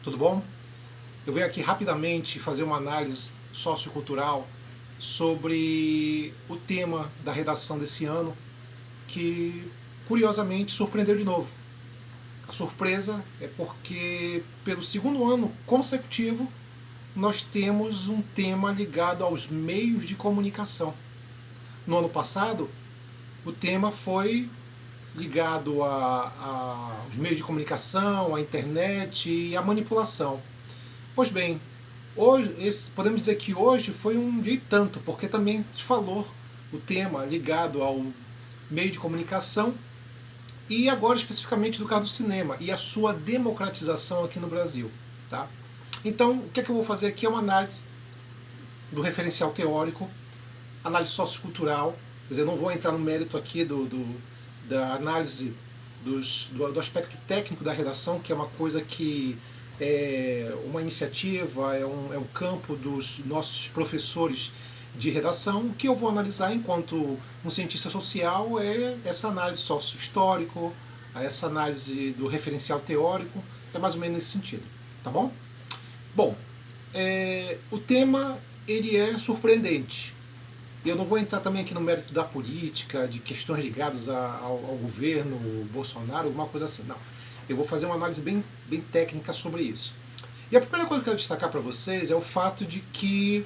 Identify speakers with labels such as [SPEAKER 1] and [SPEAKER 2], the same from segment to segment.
[SPEAKER 1] tudo bom? Eu venho aqui rapidamente fazer uma análise sociocultural sobre o tema da redação desse ano, que curiosamente surpreendeu de novo. A surpresa é porque, pelo segundo ano consecutivo, nós temos um tema ligado aos meios de comunicação. No ano passado, o tema foi ligado aos meios de comunicação, à internet e à manipulação. Pois bem, hoje, podemos dizer que hoje foi um dia e tanto, porque também falou o tema ligado ao meio de comunicação e agora especificamente do caso do cinema e a sua democratização aqui no Brasil. Tá? Então, o que é que eu vou fazer aqui é uma análise do referencial teórico, análise sociocultural, quer dizer, eu não vou entrar no mérito aqui da análise do aspecto técnico da redação, que é uma coisa que é uma iniciativa, é um campo dos nossos professores de redação. O que eu vou analisar enquanto um cientista social é essa análise sócio-histórico, essa análise do referencial teórico, é mais ou menos nesse sentido, tá bom? Bom, o tema ele é surpreendente. Eu não vou entrar também aqui no mérito da política, de questões ligadas ao governo Bolsonaro, alguma coisa assim, não. Eu vou fazer uma análise bem técnica sobre isso. E a primeira coisa que eu quero destacar para vocês é o fato de que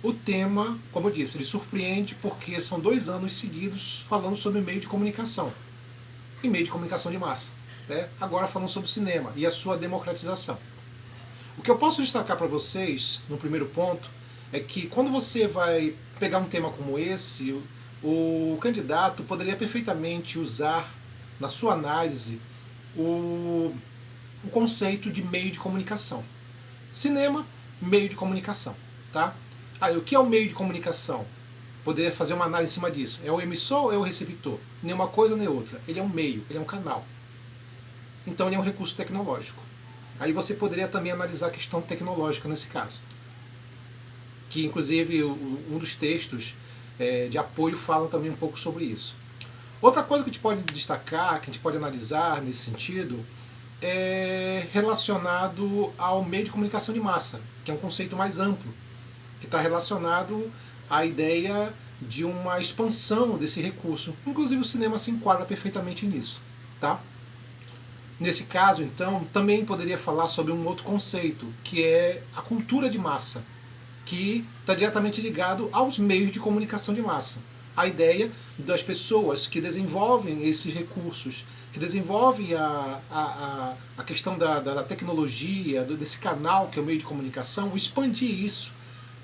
[SPEAKER 1] o tema, como eu disse, ele surpreende porque são 2 anos seguidos falando sobre meio de comunicação. E meio de comunicação de massa. Né? Agora falando sobre o cinema e a sua democratização. O que eu posso destacar para vocês, no primeiro ponto, é que quando você vai pegar um tema como esse, o candidato poderia perfeitamente usar na sua análise o conceito de meio de comunicação. Cinema, meio de comunicação. Tá? O que é o meio de comunicação? Poderia fazer uma análise em cima disso. É o emissor ou é o receptor? Nem uma coisa nem outra. Ele é um meio, ele é um canal. Então ele é um recurso tecnológico. Aí você poderia também analisar a questão tecnológica nesse caso. Que inclusive um dos textos de apoio fala também um pouco sobre isso. Outra coisa que a gente pode destacar, que a gente pode analisar nesse sentido, é relacionado ao meio de comunicação de massa, que é um conceito mais amplo, que está relacionado à ideia de uma expansão desse recurso. Inclusive o cinema se enquadra perfeitamente nisso. Tá? Nesse caso, então, também poderia falar sobre um outro conceito, que é a cultura de massa, que está diretamente ligado aos meios de comunicação de massa. A ideia das pessoas que desenvolvem esses recursos, que desenvolvem a questão da tecnologia, desse canal que é o meio de comunicação, expandir isso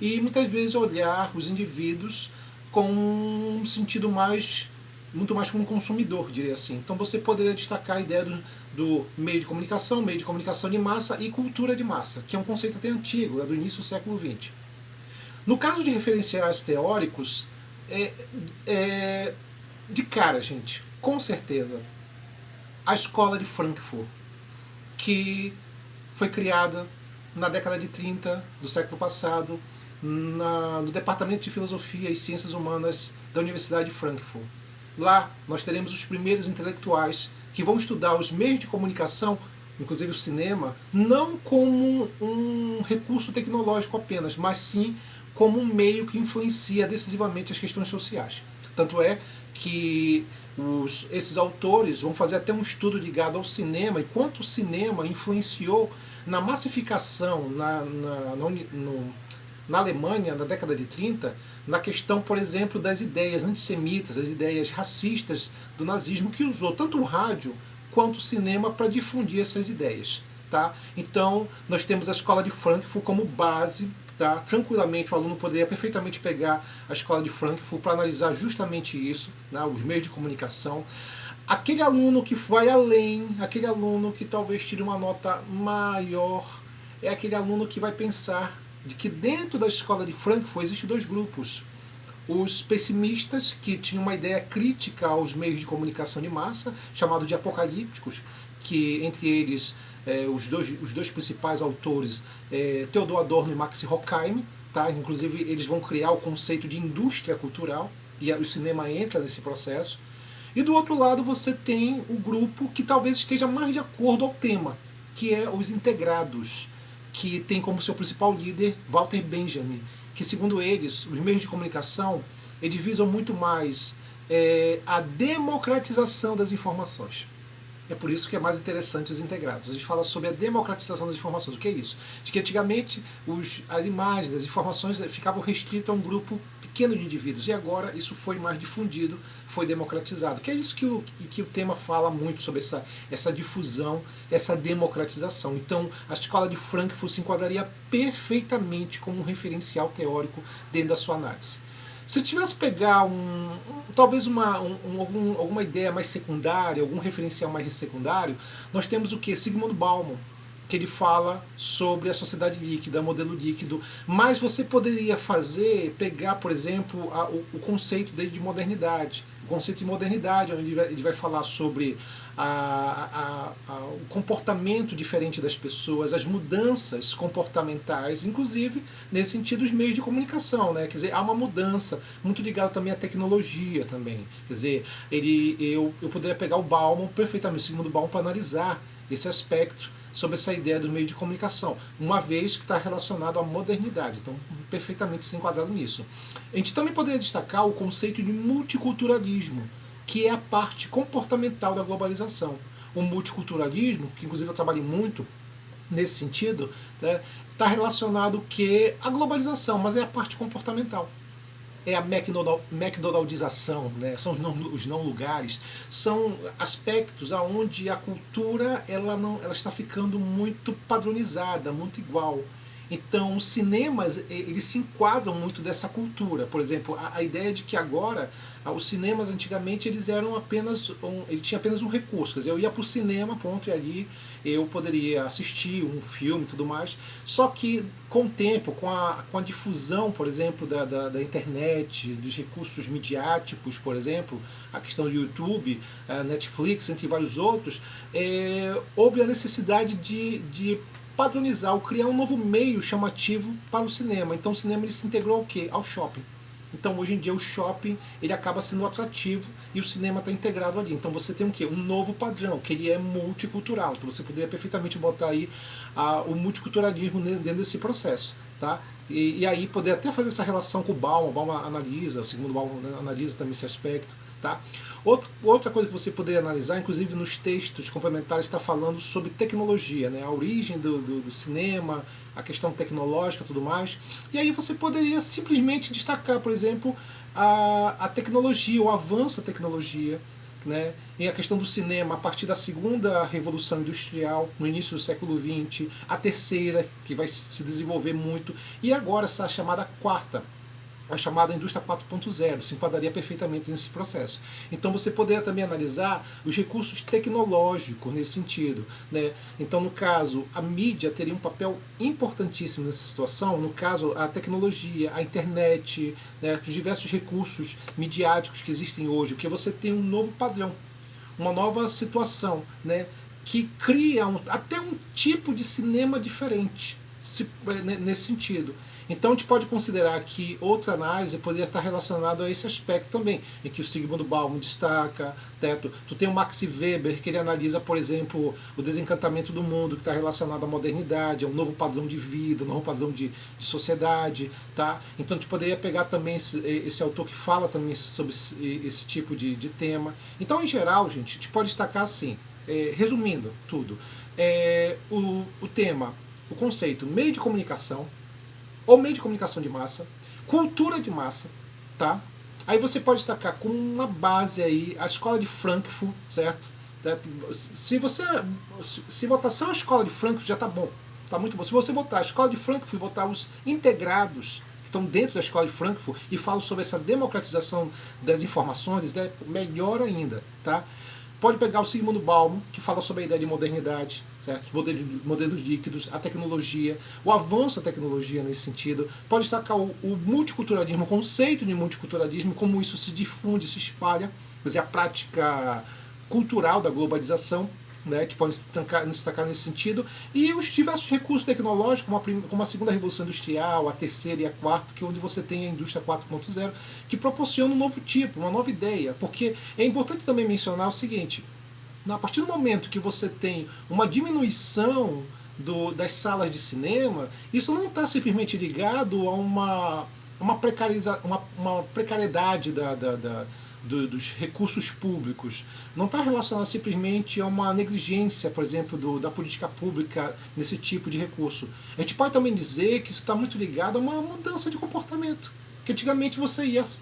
[SPEAKER 1] e muitas vezes olhar os indivíduos com um sentido muito mais como um consumidor, diria assim. Então você poderia destacar a ideia do meio de comunicação de massa e cultura de massa, que é um conceito até antigo, é do início do século XX. No caso de referenciais teóricos, de cara, gente, com certeza, a escola de Frankfurt, que foi criada na década de 30 do século passado, no Departamento de Filosofia e Ciências Humanas da Universidade de Frankfurt. Lá nós teremos os primeiros intelectuais que vão estudar os meios de comunicação, inclusive o cinema, não como um recurso tecnológico apenas, mas sim como um meio que influencia decisivamente as questões sociais. Tanto é que esses autores vão fazer até um estudo ligado ao cinema e quanto o cinema influenciou na massificação na Alemanha, na década de 30, na questão, por exemplo, das ideias antissemitas, as ideias racistas do nazismo, que usou tanto o rádio quanto o cinema para difundir essas ideias. Tá? Então, nós temos a escola de Frankfurt como base. Tá? Tranquilamente o aluno poderia perfeitamente pegar a escola de Frankfurt para analisar justamente isso, né? Os meios de comunicação. Aquele aluno que vai além, aquele aluno que talvez tire uma nota maior, é aquele aluno que vai pensar de que dentro da escola de Frankfurt existem 2 grupos. Os pessimistas, que tinham uma ideia crítica aos meios de comunicação de massa, chamados de apocalípticos, que entre eles os dois principais autores, Theodor Adorno e Max Horkheim, tá? Inclusive eles vão criar o conceito de indústria cultural, e o cinema entra nesse processo. E do outro lado você tem o grupo que talvez esteja mais de acordo ao tema, que é os integrados, que tem como seu principal líder Walter Benjamin, que segundo eles, os meios de comunicação, eles visam muito mais a democratização das informações. É por isso que é mais interessante os integrados. A gente fala sobre a democratização das informações. O que é isso? De que antigamente as imagens, as informações ficavam restritas a um grupo pequeno de indivíduos. E agora isso foi mais difundido, foi democratizado. Que é isso que o tema fala muito sobre essa difusão, essa democratização. Então a escola de Frankfurt se enquadraria perfeitamente como um referencial teórico dentro da sua análise. Se tivesse pegar talvez alguma ideia mais secundária, algum referencial mais secundário, nós temos o que? Sigmund Bauman, que ele fala sobre a sociedade líquida, modelo líquido, mas você poderia pegar, por exemplo, o conceito dele de modernidade. O conceito de modernidade, onde ele vai falar sobre o comportamento diferente das pessoas, as mudanças comportamentais, inclusive nesse sentido os meios de comunicação, né? Quer dizer, há uma mudança muito ligada também à tecnologia também. Quer dizer, eu poderia pegar o Bauman perfeitamente, o Sigmund Bauman, para analisar esse aspecto sobre essa ideia do meio de comunicação, uma vez que está relacionado à modernidade, então perfeitamente se enquadrado nisso. A gente também poderia destacar o conceito de multiculturalismo, que é a parte comportamental da globalização. O multiculturalismo, que inclusive eu trabalhei muito nesse sentido, né, está relacionado que à globalização, mas é a parte comportamental. É a McDonaldização, né? São os não lugares, são aspectos aonde a cultura ela está ficando muito padronizada, muito igual. Então, os cinemas, eles se enquadram muito dessa cultura. Por exemplo, a ideia de que agora, os cinemas antigamente, eles eram ele tinha apenas um recurso. Quer dizer, eu ia para o cinema, ponto, e ali eu poderia assistir um filme e tudo mais. Só que, com o tempo, com a difusão, por exemplo, da internet, dos recursos midiáticos, por exemplo, a questão do YouTube, a Netflix, entre vários outros, houve a necessidade de padronizar ou criar um novo meio chamativo para o cinema. Então o cinema ele se integrou ao quê? Ao shopping. Então hoje em dia o shopping ele acaba sendo atrativo e o cinema está integrado ali. Então você tem o quê? Um novo padrão, que ele é multicultural. Então você poderia perfeitamente botar aí o multiculturalismo dentro desse processo. Tá? E aí poder até fazer essa relação com o Bauman analisa, o segundo Bauman analisa também esse aspecto. Tá? Outra coisa que você poderia analisar, inclusive nos textos complementares, está falando sobre tecnologia, né? A origem do cinema, a questão tecnológica e tudo mais. E aí você poderia simplesmente destacar, por exemplo, a tecnologia, o avanço da tecnologia, né? E a questão do cinema a partir da segunda revolução industrial, no início do século XX, a terceira, que vai se desenvolver muito, e agora essa chamada quarta, a chamada indústria 4.0, se enquadraria perfeitamente nesse processo. Então você poderia também analisar os recursos tecnológicos nesse sentido. Né? Então, no caso, a mídia teria um papel importantíssimo nessa situação, no caso, a tecnologia, a internet, né? Os diversos recursos midiáticos que existem hoje, porque você tem um novo padrão, uma nova situação, né? Que cria até um tipo de cinema diferente nesse sentido. Então a gente pode considerar que outra análise poderia estar relacionada a esse aspecto também, em que o Sigmund Bauman destaca, tu tem o Max Weber, que ele analisa, por exemplo, o desencantamento do mundo, que está relacionado à modernidade, a um novo padrão de vida, um novo padrão de sociedade. Tá? Então a gente poderia pegar também esse autor que fala também sobre esse tipo de tema. Então, em geral, gente, a gente pode destacar assim, resumindo tudo, o tema, o conceito meio de comunicação, ou meio de comunicação de massa, cultura de massa, tá? Aí você pode destacar com uma base aí a escola de Frankfurt, certo? Se botar só a escola de Frankfurt já tá bom, tá muito bom. Se você botar a escola de Frankfurt e botar os integrados que estão dentro da escola de Frankfurt e falam sobre essa democratização das informações, né, melhor ainda, tá? Pode pegar o Sigmund Bauman, que fala sobre a ideia de modernidade, certo? Modelos líquidos, a tecnologia, o avanço da tecnologia nesse sentido. Pode destacar o multiculturalismo, o conceito de multiculturalismo, como isso se difunde, se espalha, quer dizer, a prática cultural da globalização, né? A gente pode destacar nesse sentido, e os diversos recursos tecnológicos, como a segunda revolução industrial, a terceira e a quarta, que é onde você tem a indústria 4.0, que proporciona um novo tipo, uma nova ideia, porque é importante também mencionar o seguinte, A partir do momento que você tem uma diminuição das salas de cinema, isso não está simplesmente ligado a uma precariedade dos recursos públicos. Não está relacionado simplesmente a uma negligência, por exemplo, da política pública nesse tipo de recurso. A gente pode também dizer que isso está muito ligado a uma mudança de comportamento. Que antigamente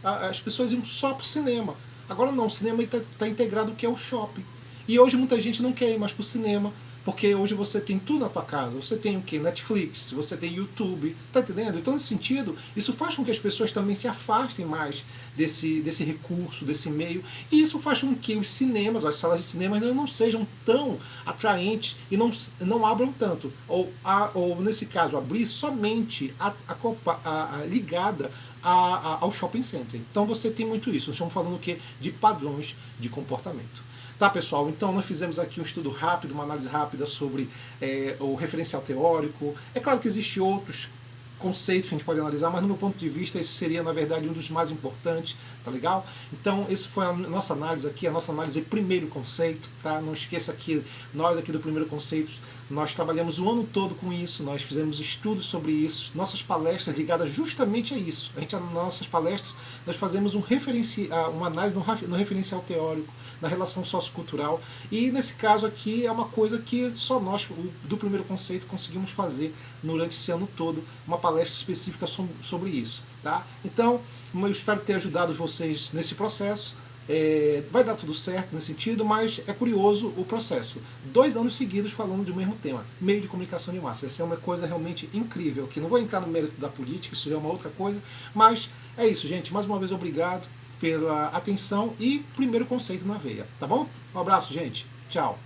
[SPEAKER 1] as pessoas iam só para o cinema. Agora não, o cinema está integrado o que é o shopping. E hoje muita gente não quer ir mais para o cinema, porque hoje você tem tudo na tua casa. Você tem o que? Netflix, você tem YouTube, tá entendendo? Então, nesse sentido, isso faz com que as pessoas também se afastem mais desse recurso, desse meio. E isso faz com que os cinemas, as salas de cinema não sejam tão atraentes e não abram tanto. Ou nesse caso, abrir somente ligada ao shopping center. Então você tem muito isso. Nós estamos falando o quê? De padrões de comportamento. Tá, pessoal? Então nós fizemos aqui um estudo rápido, uma análise rápida sobre o referencial teórico. É claro que existem outros conceitos que a gente pode analisar, mas no meu ponto de vista esse seria, na verdade, um dos mais importantes, tá legal? Então, essa foi a nossa análise aqui, a nossa análise de primeiro conceito, tá? Não esqueça que nós aqui do primeiro conceito, nós trabalhamos o ano todo com isso, nós fizemos estudos sobre isso, nossas palestras ligadas justamente a isso. Nas nossas palestras, nós fazemos uma análise no referencial teórico, na relação sociocultural, e nesse caso aqui é uma coisa que só nós, do primeiro conceito, conseguimos fazer durante esse ano todo, uma palestra específica sobre isso. Tá? Então, eu espero ter ajudado vocês nesse processo. Vai dar tudo certo nesse sentido, mas é curioso o processo. 2 anos seguidos falando do mesmo tema, meio de comunicação de massa. Essa é uma coisa realmente incrível, que não vou entrar no mérito da política, isso é uma outra coisa, mas é isso, gente. Mais uma vez, obrigado pela atenção e primeiro conceito na veia, tá bom? Um abraço, gente. Tchau.